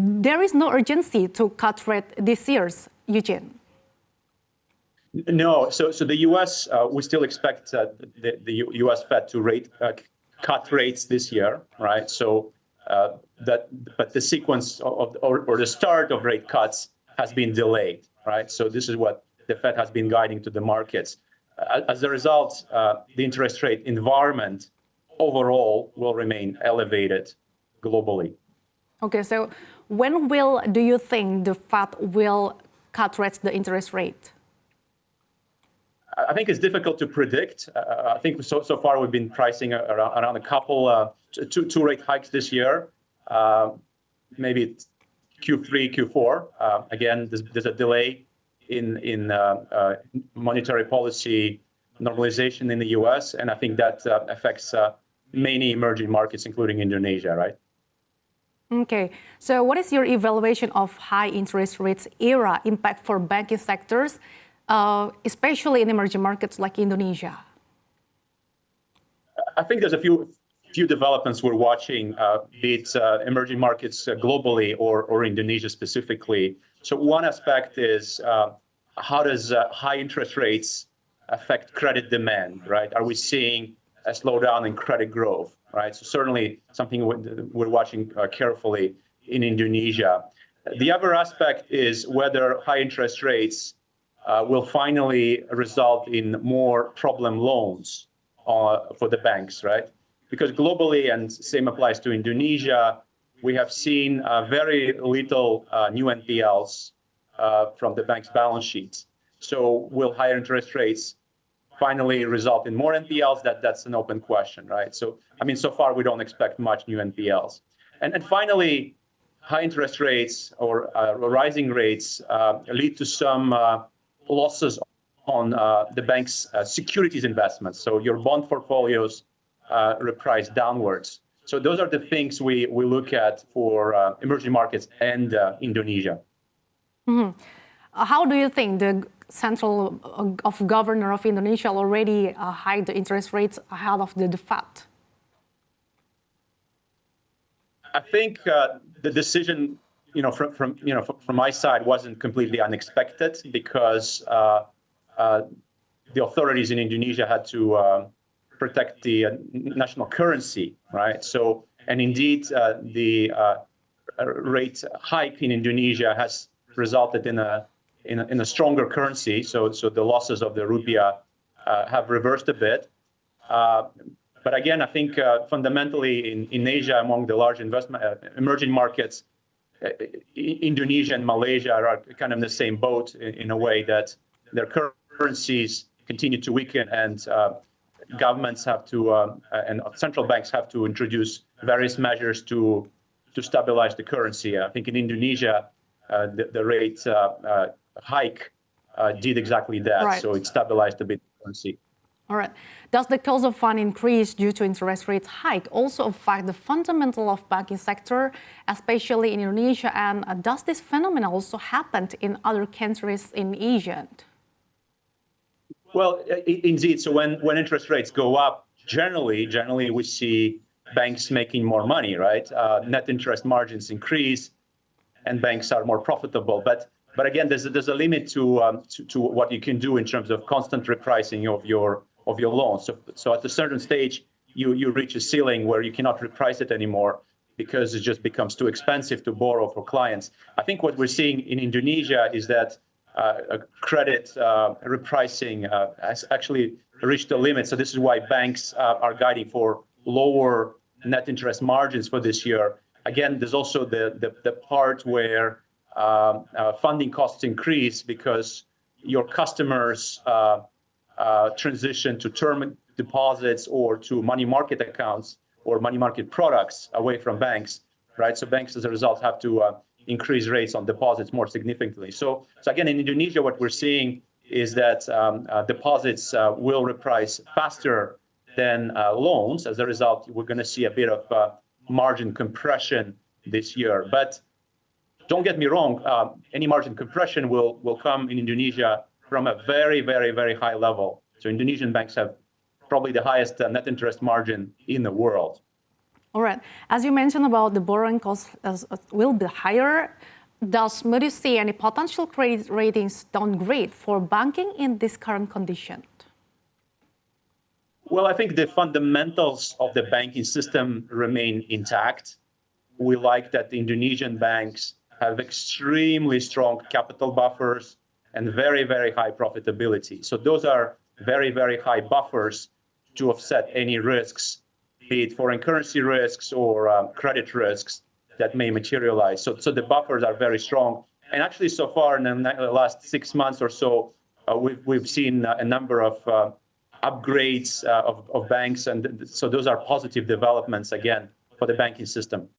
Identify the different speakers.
Speaker 1: there is no urgency to cut rate this year, Eugene.
Speaker 2: No, so the U.S. We still expect the U.S. Fed to cut rates this year, right? So but the sequence or the start of rate cuts has been delayed, right? So this is what the Fed has been guiding to the markets. As a result, the interest rate environment overall will remain elevated globally.
Speaker 1: Okay, so when do you think the Fed will cut rates, the interest rate?
Speaker 2: I think it's difficult to predict. I think so far we've been pricing around a couple, two rate hikes this year. Maybe it's Q3, Q4. Again, there's a delay in monetary policy normalization in the U.S., and I think that affects many emerging markets, including Indonesia, right?
Speaker 1: Okay, so what is your evaluation of high interest rates era impact for banking sectors, especially in emerging markets like Indonesia?
Speaker 2: I think there's a few developments we're watching, be it emerging markets globally or Indonesia specifically. So one aspect is how does high interest rates affect credit demand, right? Are we seeing a slowdown in credit growth, right? So certainly something we're watching carefully in Indonesia. The other aspect is whether high interest rates will finally result in more problem loans for the banks, right? Because globally, and same applies to Indonesia, we have seen very little new NPLs from the bank's balance sheets. So will higher interest rates finally result in more NPLs? That's an open question, right? So, I mean, so far we don't expect much new NPLs. And finally, high interest rates or rising rates lead to some losses on the bank's securities investments. So your bond portfolios reprice downwards. So those are the things we look at for emerging markets and Indonesia.
Speaker 1: Mm-hmm. How do you think the central governor of Indonesia already hiked the interest rates ahead of the Fed?
Speaker 2: I think the decision, from my side, wasn't completely unexpected because the authorities in Indonesia had to protect the national currency, right? So, and indeed, the rate hike in Indonesia has resulted in a stronger currency. So the losses of the rupiah have reversed a bit. But again, I think fundamentally in Asia, among the large emerging markets, Indonesia and Malaysia are kind of in the same boat in a way that their currencies continue to weaken, and governments have to and central banks have to introduce various measures to stabilize the currency. I think in Indonesia, the rate hike did exactly that. Right. So it stabilized a bit the currency.
Speaker 1: All right. Does the cost of fund increase due to interest rate hike also affect the fundamental of banking sector, especially in Indonesia? And does this phenomenon also happen in other countries in Asia?
Speaker 2: Well, indeed. So when interest rates go up, generally we see banks making more money, right? Net interest margins increase, and banks are more profitable. But again, there's a limit to what you can do in terms of constant repricing of your loans. So at a certain stage, you reach a ceiling where you cannot reprice it anymore because it just becomes too expensive to borrow for clients. I think what we're seeing in Indonesia is that credit repricing has actually reached a limit. So this is why banks are guiding for lower net interest margins for this year. Again, there's also the part where funding costs increase because your customers transition to term deposits or to money market accounts or money market products away from banks, right? So banks, as a result, have to increase rates on deposits more significantly. So again, in Indonesia, what we're seeing is that deposits will reprice faster than loans. As a result, we're going to see a bit of margin compression this year. But don't get me wrong, any margin compression will come in Indonesia from a very, very, very high level. So Indonesian banks have probably the highest net interest margin in the world.
Speaker 1: All right. As you mentioned about the borrowing costs will be higher, does Moody's see any potential credit ratings downgrade for banking in this current condition?
Speaker 2: Well, I think the fundamentals of the banking system remain intact. We like that the Indonesian banks have extremely strong capital buffers and very, very high profitability. So those are very, very high buffers to offset any risks, be it foreign currency risks or credit risks that may materialize. So the buffers are very strong. And actually, so far in the last 6 months or so, we've seen a number of upgrades of banks. And so those are positive developments, again, for the banking system.